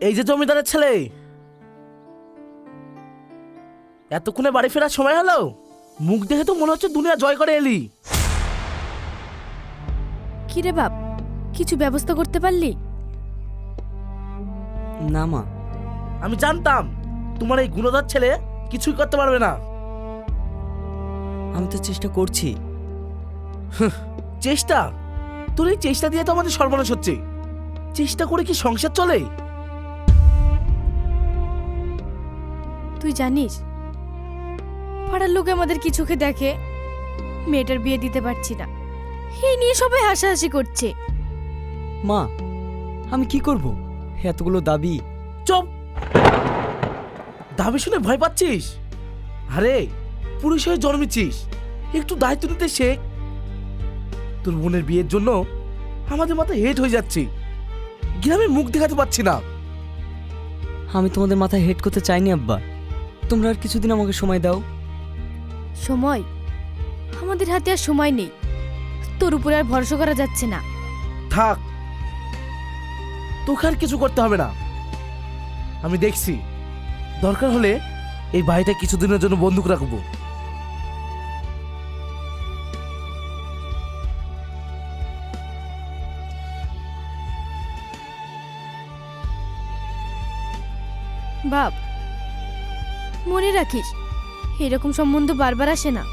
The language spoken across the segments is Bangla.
এই যে জমিদারের ছেলে, এতক্ষণে বাড়ি ফেরার সময় হলো? মুখ দেখে তো মনে হচ্ছে দুনিয়া জয় করে এলি। কি রে বাপ, কিছু ব্যবস্থা করতে পারলি? না মা, আমি জানতাম তোমার এই গুণধর ছেলে কিছুই করতে পারবে না। আমি তো চেষ্টা করছি। চেষ্টা? তোর এই চেষ্টা দিয়ে তো আমাদের সর্বনাশ হচ্ছে। চেষ্টা করে কি সংসার চলে? তুই জানিস পাড়ার লোক আমাদের কি চোখে দেখে? মেয়েটার বিয়ে দিতে পারছি না, এই নিয়ে সবাই হাসাহাসি করছে। মা, আমি কি করব? এতগুলো দাবি। চুপ! দাবি শুনে ভয় পাচ্ছিস? আরে পুরুষ হয়ে জন্মেছিস, একটু দায়িত্ব নিতে শেখ। তোর বোনের বিয়ের জন্য আমাদের মাথায় হেট হয়ে যাচ্ছে, গ্রামে মুখ দেখাতে পারছি না। আমি তোমাদের মাথায় হেড করতে চাইনি আব্বা। তোমরা আর কিছুদিন আমাকে সময় দাও। সময়? আমাদের হাতে আর সময় নেই, তোর উপরে আর ভরসা করা যাচ্ছে না। থাক, তোকে আর কিছু করতে হবে না। আমি দেখছি, দরকার হলে এই বাড়িটা কিছুদিনের জন্য বন্দুক রাখবো। বাপ, মনে রাখিস এরকম সম্বন্ধ বারবার আসে না।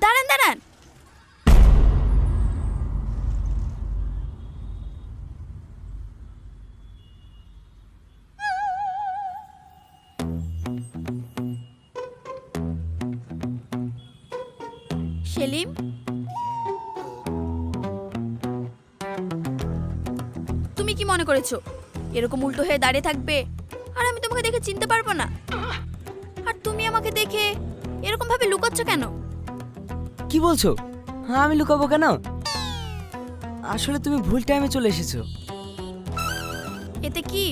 দাঁড়ান দাঁড়ান, সেলিম, তুমি কি মনে করেছো এরকম উল্টো হয়ে দাঁড়িয়ে থাকবে আর আমি তোমাকে দেখে চিনতে পারবো না? আর তুমি আমাকে দেখে এরকম ভাবে লুকোচ্ছ কেন? কি বলছো? হ্যাঁ, আমি লুকাবো কেন? আসলে তুমি ভুল টাইমে চলে এসেছো। এতে কি?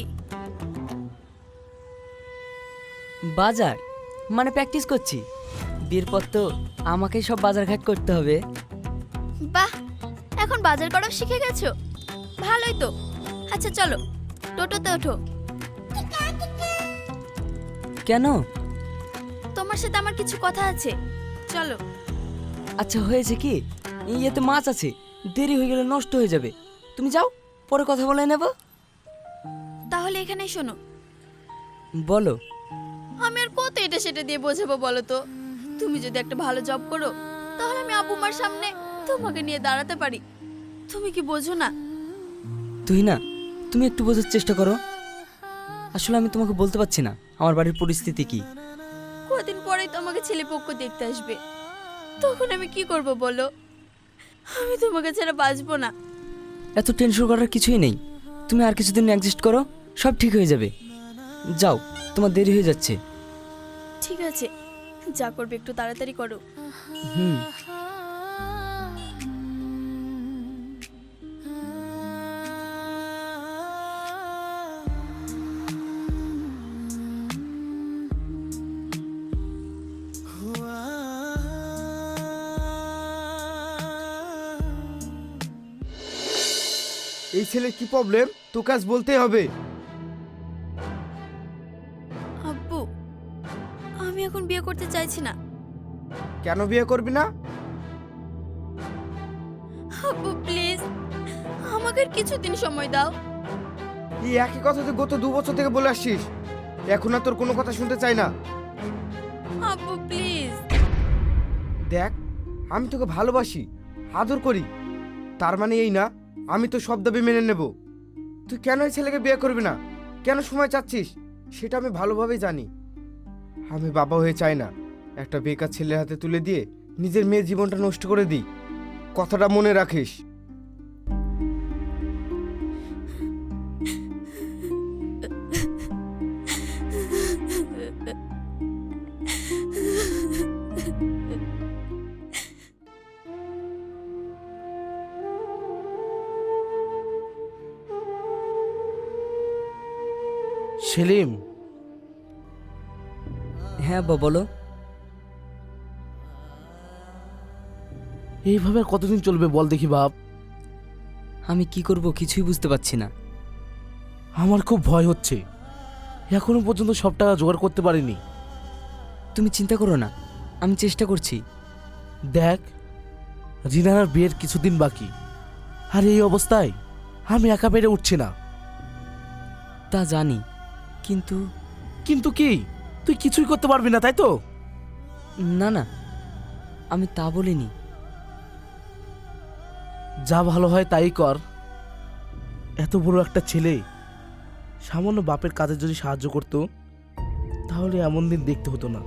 বাজার মানে প্র্যাকটিস করছি। বিয়ের পর তো আমাকেই সব বাজার ঘাট করতে হবে। বাহ, এখন বাজার করা শিখে গেছো, ভালোই তো। আচ্ছা চলো, টোটোতে ওঠো। কেন? তোমার সাথে আমার কিছু কথা আছে, চলো। আচ্ছা হয়েছে কি, ইয়েতে মাছ আছে, দেরি হয়ে গেলে নষ্ট হয়ে যাবে। তুমি যাও, পরে কথা বলে নেব। তাহলে এখানেই শোনো। বলো। আমি আর কত এটা সেটা দিয়ে বোঝাবো বলো তো? তুমি যদি একটা ভালো জব করো তাহলে আমি আব্বু মার সামনে তোমাকে নিয়ে দাঁড়াতে পারি। তুমি কি বোঝো না? তুই না, তুমি একটু বোঝার চেষ্টা করো। আসলে আমি তোমাকে বলতে পারছি না আমার বাড়ির পরিস্থিতি কি। কদিন পরেই তো আমাকে ছেলে পক্ষ দেখতে আসবে, তখন আমি কি করব বলো? আমি তোমাকে ছাড়া বাঁচবো না। এত টেনশন করার কিছুই নেই। তুমি আর কিছুদিন অ্যাডজাস্ট করো, সব ঠিক হয়ে যাবে। যাও, তোমার দেরি হয়ে যাচ্ছে। ঠিক আছে, যা করবে একটু তাড়াতাড়ি করো। হুম। এই ছেলের কি প্রবলেম তোকে আজ বলতেই হবে। আব্বু, আমি এখন বিয়ে করতে চাইছি না। কেন বিয়ে করবি না? আব্বু প্লিজ, আমাকে আর কিছুদিন সময় দাও। এই একই কথা তুই গত 2 বছর থেকে বলে আসছিস, এখন আর তোর কোনো কথা শুনতে চাই না। আব্বু প্লিজ। দেখ, আমি তোকে ভালোবাসি, আদর করি, তার মানে এই না আমি তো সব দাবি মেনে নেব। তুই কেন এই ছেলেকে বিয়ে করবি না, কেন সময় চাচ্ছিস সেটা আমি ভালোভাবেই জানি। আমি বাবা হয়ে চাই না একটা বেকার ছেলের হাতে তুলে দিয়ে নিজের মেয়ের জীবনটা নষ্ট করে দিই। কথাটা মনে রাখিস। সেলিম, হ্যাঁ আব্বা বলো। এইভাবে আর কতদিন চলবে বল দেখি বাপ? আমি কি করব কিছুই বুঝতে পারছি না। আমার খুব ভয় হচ্ছে, এখনো পর্যন্ত সব টাকা জোগাড় করতে পারিনি। তুমি চিন্তা করো না, আমি চেষ্টা করছি। দেখ, রিনার বিয়ের কিছুদিন বাকি, আর এই অবস্থায় আমি একা পেরে উঠছি না। তা জানি, কিন্তু কিন্তু কি, তুই কিছুই করতে পারবি না তাই তো? না না, আমি তা বলিনি। যা ভালো হয় তাই কর। এত বড় একটা ছেলে সামান্য বাপের কাজে যদি সাহায্য করতো, তাহলে এমন দিন দেখতে হতো না।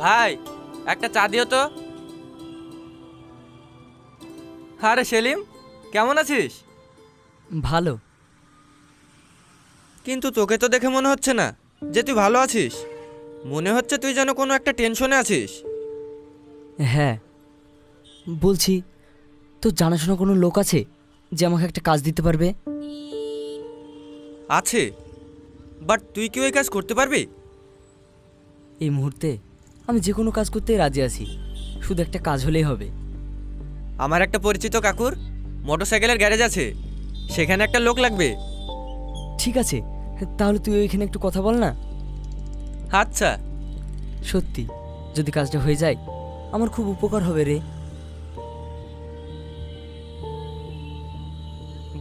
ভাই, একটা চা দিও তো। আরে সেলিম, কেমন আছিস? ভালো। কিন্তু তোকে তো দেখে মনে হচ্ছে না যে তুই ভালো আছিস। মনে হচ্ছে তুই যেন কোনো একটা টেনশনে আছিস। হ্যাঁ, বলছি তোর জানাশোনা কোনো লোক আছে যে আমাকে একটা কাজ দিতে পারবে? আছে, বাট তুই কি ওই কাজ করতে পারবি? এই মুহূর্তে আমি যে কোনো কাজ করতেই রাজি আছি, শুধু একটা কাজ হলেই হবে। আমার একটা পরিচিত কাকুর মোটরসাইকেলের গ্যারেজ আছে, সেখানে একটা লোক লাগবে। ঠিক আছে, তাহলে তুই ওইখানে একটু কথা বল না। আচ্ছা। সত্যি, যদি কাজটা হয়ে যায় আমার খুব উপকার হবে রে।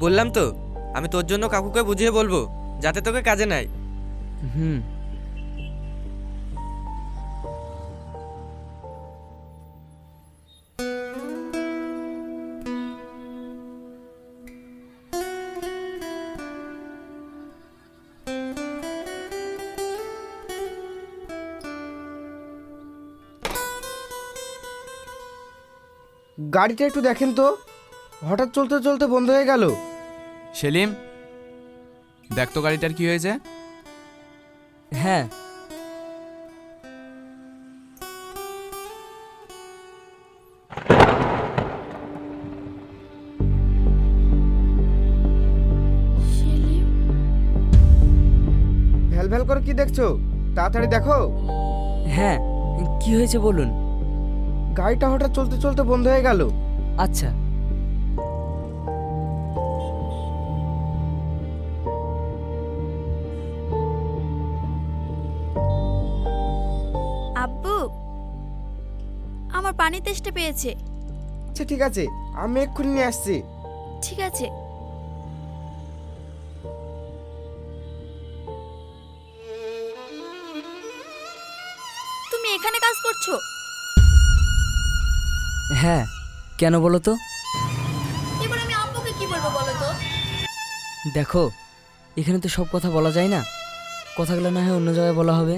বললাম তো, আমি তোর জন্য কাকুকে বুঝিয়ে বলবো যাতে তোকে কাজে নেয়। হুম। গাড়িটা একটু দেখেন তো, হঠাৎ চলতে চলতে বন্ধ হয়ে গেল। সেলিম, দেখ তো গাড়িটার কি হয়েছে। হ্যাঁ, সেলিম, ভ্যাল ভ্যাল করে কি দেখছো? তাড়াতাড়ি দেখো। হ্যাঁ, কি হয়েছে বলুন। গাড়িটা হঠাৎ চলতে চলতে বন্ধ হয়ে গেল। আচ্ছা, আব্বু, আমার পানি তেষ্টা পেয়েছে। আচ্ছা ঠিক আছে, আমি এক্ষুনি নিয়ে আসছি। ঠিক আছে। তুমি এখানে কাজ করছো? হ্যাঁ, কেন বলো তো? এবার আমি আব্বুকে কি বলবো বলো তো? দেখো, এখানে তো সব কথা বলা যায় না, কথাগুলো না হয় অন্য জায়গায় বলা হবে।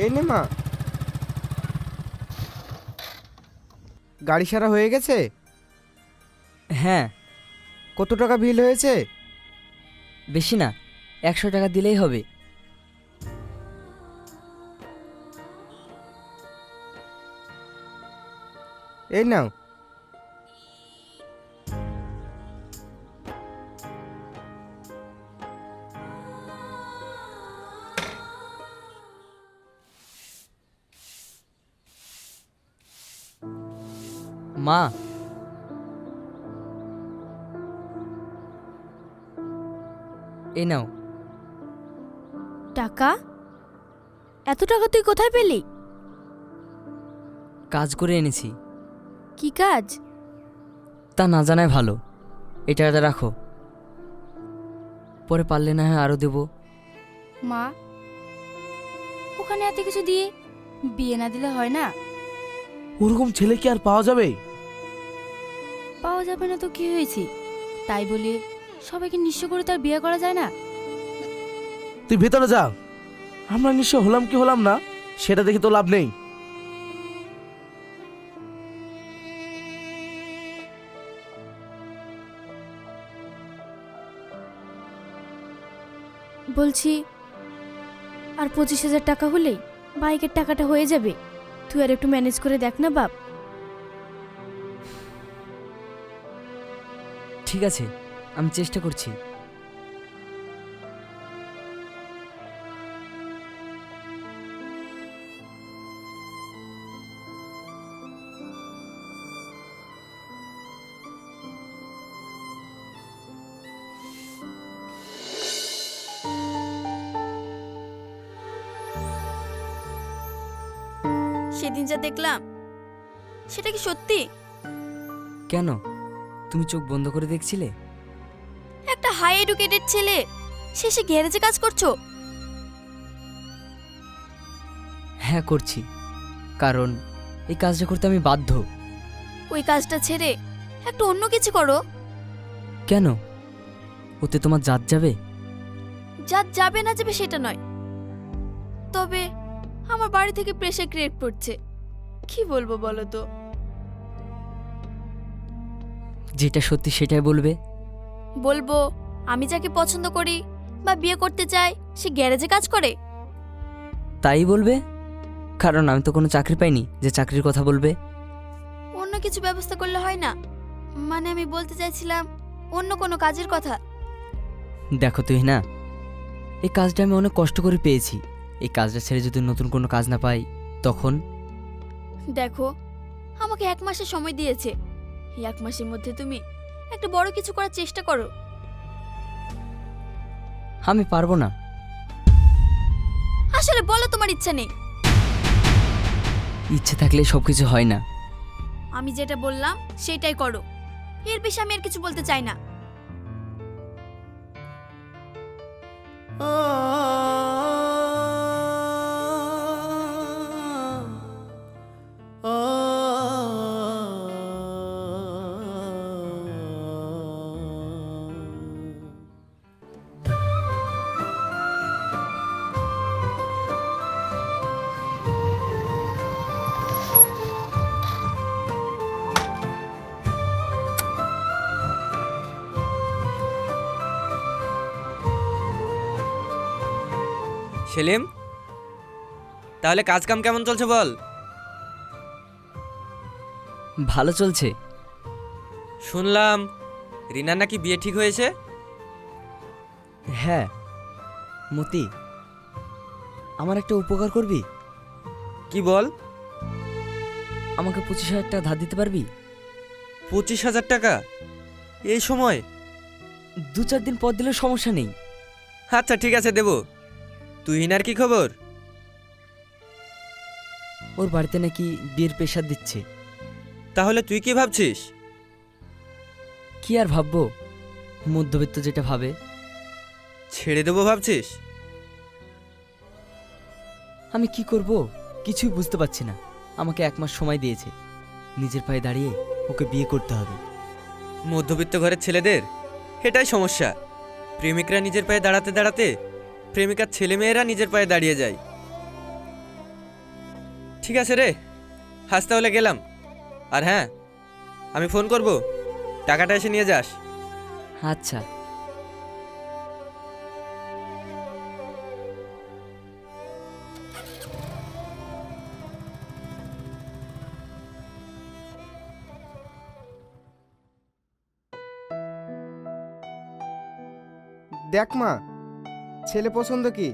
এই নে মা, গাড়ি সারা হয়ে গেছে? হ্যাঁ, কত টাকা বিল হয়েছে? বেশি না, 100 টাকা দিলেই হবে। এই নাও। মা, এই নাও। টাকা? এত টাকা তুই কোথায় পেলি? কাজ করে এনেছি। কি কাজ? তা না জানাই ভালো, এই টাকাটা রাখো, পরে পারলে না হয় আরও দেবো। মা, ওখানে এত কিছু দিয়ে বিয়ে না দিলে হয় না? ওরকম ছেলে কি আর পাওয়া যাবে? পাওয়া যাবে না তো কি হয়েছে, তাই বলে সবাইকে নিঃস্ব করে তার বিয়ে করা যায় না। তুই ভেতরে যা, আমরা নিঃস্ব হলাম কি হলাম না সেটা দেখে তো লাভ নেই। বলছি আর 25,000 টাকা হলেই বাইকের টাকাটা হয়ে যাবে। তুই আর একটু ম্যানেজ করে দেখ না বাপ। ঠিক আছে, আমি চেষ্টা করছি। সেদিন যা দেখলাম সেটা কি সত্যি? কেন, তুমি চোখ বন্ধ করে দেখছিলে? একটা হাই এডুকেটেড ছেলে শেষে গ্যারেজে কাজ করছো? হ্যাঁ করছি, কারণ এই কাজটা করতে আমি বাধ্য। ওই কাজটা ছেড়ে একটু অন্য কিছু করো। কেন, ওতে তোমার জাত যাবে? যা যাবে না যাবে সেটা নয়, তবে আমার বাড়ি থেকে প্রেশার ক্রিয়েট করছে। কি বলবো বলো তো? যেটা সত্যি সেটাই বলবে। বলবো আমি যাকে পছন্দ করি বা বিয়ে করতে চাই সে গ্যারেজে কাজ করে? তাই বলবে, কারণ আমি তো কোনো চাকরি পাইনি যে চাকরির কথা বলবে। অন্য কিছু ব্যবস্থা করলে হয় না? মানে আমি বলতে চাইছিলাম অন্য কোনো কাজের কথা। দেখো তুই না, এই কাজটা আমি অনেক কষ্ট করে পেয়েছি। এই কাজটা ছেড়ে যদি নতুন কোনো কাজ না পাই তখন? দেখো, আমাকে 1 মাসের সময় দিয়েছে। এই 1 মাসের মধ্যে তুমি একটা বড় কিছু করার চেষ্টা করো। আমি পারবো না। আসলে বলো তোমার ইচ্ছা নেই। ইচ্ছে থাকলে সব কিছু হয় না। আমি যেটা বললাম সেটাই করো, এর বেশি আমি আর কিছু বলতে চাই না। সেলিম, তাহলে কাজ কাম কেমন চলছে বল? ভালো চলছে। শুনলাম রিনার নাকি বিয়ে ঠিক হয়েছে। হ্যাঁ মতি, আমার একটা উপকার করবি? কি বল? আমাকে 25,000 টাকা ধার দিতে পারবি? 25,000 টাকা এই সময়? 2-4 দিন পর দিলে সমস্যা নেই। আচ্ছা ঠিক আছে, দেবো। তুই হিনার কি খবর? ওর বাড়িতে নাকি বিয়ের প্রেশার দিচ্ছে। তাহলে তুই কি ভাবছিস? কি আর ভাববো, মধ্যবিত্ত যেটা ভাবে। ছেড়ে দেবো ভাবছিস? আমি কি করব কিছুই বুঝতে পারছি না। আমাকে 1 মাস সময় দিয়েছে, নিজের পায়ে দাঁড়িয়ে ওকে বিয়ে করতে হবে। মধ্যবিত্ত ঘরের ছেলেদের এটাই সমস্যা। প্রেমিকরা নিজের পায়ে দাঁড়াতে দাঁড়াতে প্রেমিকার ছেলেমেয়েরা নিজের পায়ে দাঁড়িয়ে যায়। ঠিক আছে রে, আজ তাহলে গেলাম। আর হ্যাঁ, আমি ফোন করব, টাকাটা এসে নিয়ে যাস। আচ্ছা। দেখ মা, ছেলে পছন্দ কি?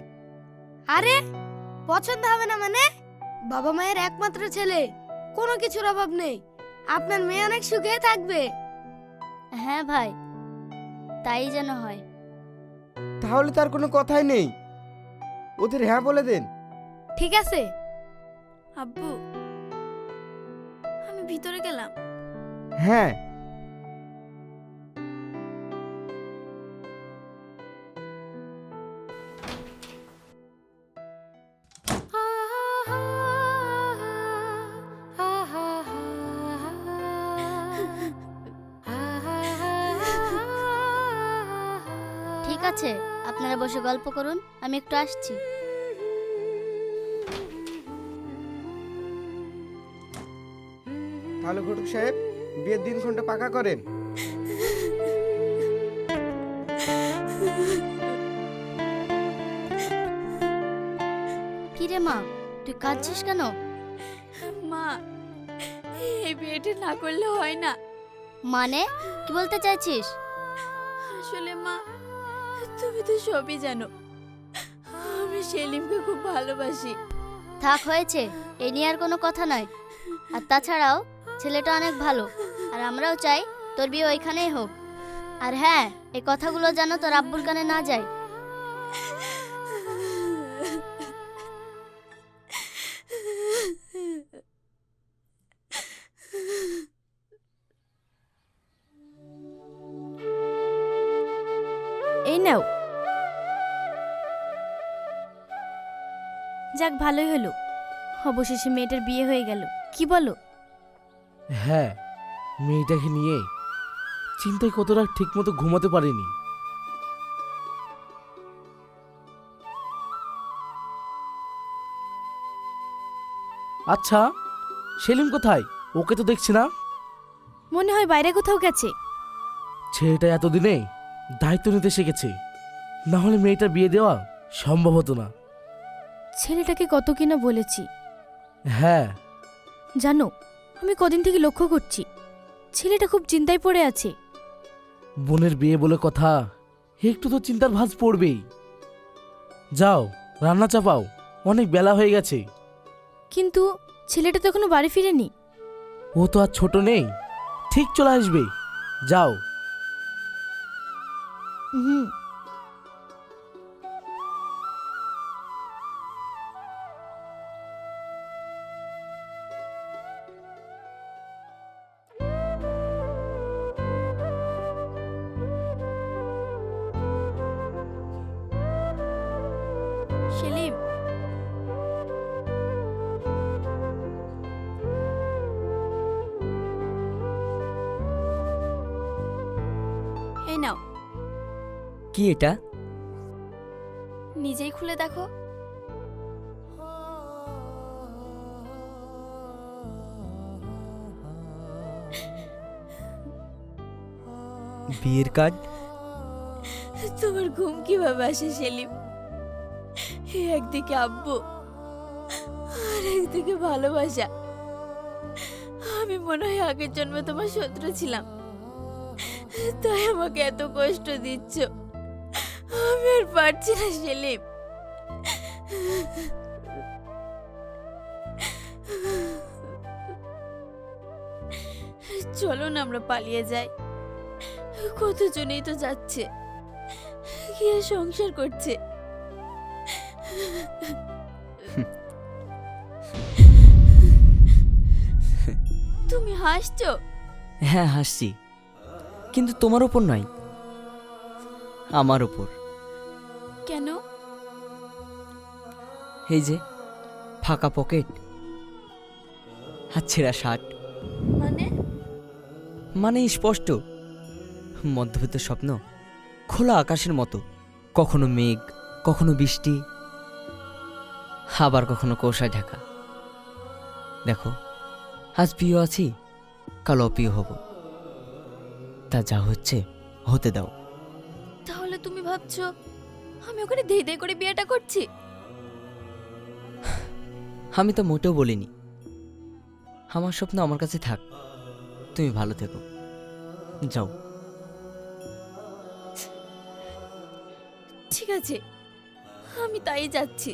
আরে পছন্দ হবে না মানে? বাবা মায়ের একমাত্র ছেলে, কোনো কিছুর অভাব নেই। আপনার মেয়ে অনেক সুখে থাকবে। হ্যাঁ ভাই, তাই যেন হয়। তাহলে তার কোনো কথাই নেই, ওদের হ্যাঁ বলে দেন। ঠিক আছে। আব্বু, আমি ভিতরে গেলাম। হ্যাঁ। আছে, আপনারা বসে গল্প করুন, আমি একটু আসছি। তাহলে ঘটক সাহেব, বিয়ের দিনক্ষণটা পাকা করেন। কি রে মা, তুই কাঁদছিস কেন? মা, এই বিয়েটা না করলে হয় না। মানে কি বলতে চাইছিস? আসলে মা, তুমি তো সবই জানো, আমি সেলিমকে খুব ভালোবাসি। থাক, হয়েছে, এ নিয়ে আর কোনো কথা নয়। আর তাছাড়াও ছেলেটা অনেক ভালো, আর আমরাও চাই তোর বিয়ে ওইখানেই হোক। আর হ্যাঁ, এই কথাগুলো যেন তোর আব্বুর কানে না যায়। এই নাও। যাক, ভালোই হলো, অবশেষে মেয়েটার বিয়ে হয়ে গেল। কি বলো? হ্যাঁ, মেয়েটাকে নিয়ে চিন্তায় কত রাত ঠিক মতো ঘুমাতে পারিনি। আচ্ছা, সেলিম কোথায়? ওকে তো দেখছি না। মনে হয় বাইরে কোথাও গেছে। ছেলেটা এতদিনে দায়িত্ব নিতে শিখেছে, না হলে মেয়েটার বিয়ে দেওয়া সম্ভব হতো না। ছেলেটাকে কত কিনা বলেছি। হ্যাঁ, জানো, আমি কদিন থেকে লক্ষ্য করছি ছেলেটা খুব চিন্তায় পড়ে আছে। বোনের বিয়ে বলে কথা, একটু তো চিন্তার ভাঁজ পড়বেই। যাও, রান্না চাপাও, অনেক বেলা হয়ে গেছে। কিন্তু ছেলেটা তো এখনো বাড়ি ফিরেনি। ও তো আর ছোট নেই, ঠিক চলে আসবে। যাও। হুম। সেলিম, এই নাও, কি এটা? নিজেই খুলে দেখো। বিয়ের কার্ড? তোমার ঘুম কিভাবে আসে সেলিম? একদিকে আব্বু আর একদিকে ভালোবাসা। আমি মনে হয় আগের জন্মে তোমার শত্রু ছিলাম, তাই আমাকে এত কষ্ট দিচ্ছ। আমি আর পারছি না সেলিম। চলো না আমরা পালিয়ে যাই। কতজনেই তো যাচ্ছে, গিয়ে সংসার করছে। তুমি হাসছো? হ্যাঁ, হাসছি, কিন্তু তোমার ওপর নয়, আমার ওপর। কেন? এই যে ফাঁকা পকেট আর ছেঁড়া শার্ট, মানে স্পষ্ট মধ্যবিত্ত স্বপ্ন খোলা আকাশের মতো, কখনো মেঘ, কখনো বৃষ্টি, আবার কখনো কুয়াশায় ঢাকা। দেখো, আজ প্রিয় আছি, কাল অপ্রিয় হব, তা যা হচ্ছে হতে দাও। তাহলে তুমি ভাবছো আমি ওখানে ধেই ধেই করে বিয়েটা করছি? আমি তো মোটেও বলিনি। আমার স্বপ্ন আমার কাছে থাক, তুমি ভালো থেকো, যাও। ঠিক আছে, আমি তাই যাচ্ছি।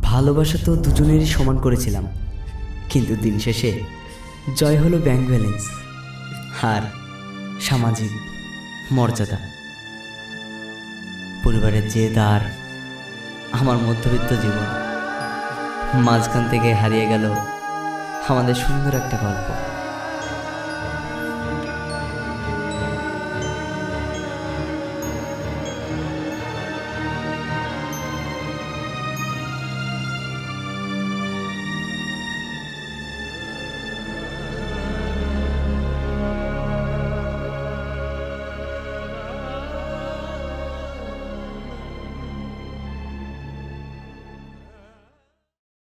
ভালোবাসা তো দুজনেরই সমান করেছিলাম, কিন্তু দিন শেষে জয় হলো ব্যাংক ব্যালেন্স আর সামাজিক মর্যাদা। পরিবারের জেদ আর আমার মধ্যবিত্ত জীবন, মাঝখান থেকে হারিয়ে গেল আমাদের সুন্দর একটা গল্প।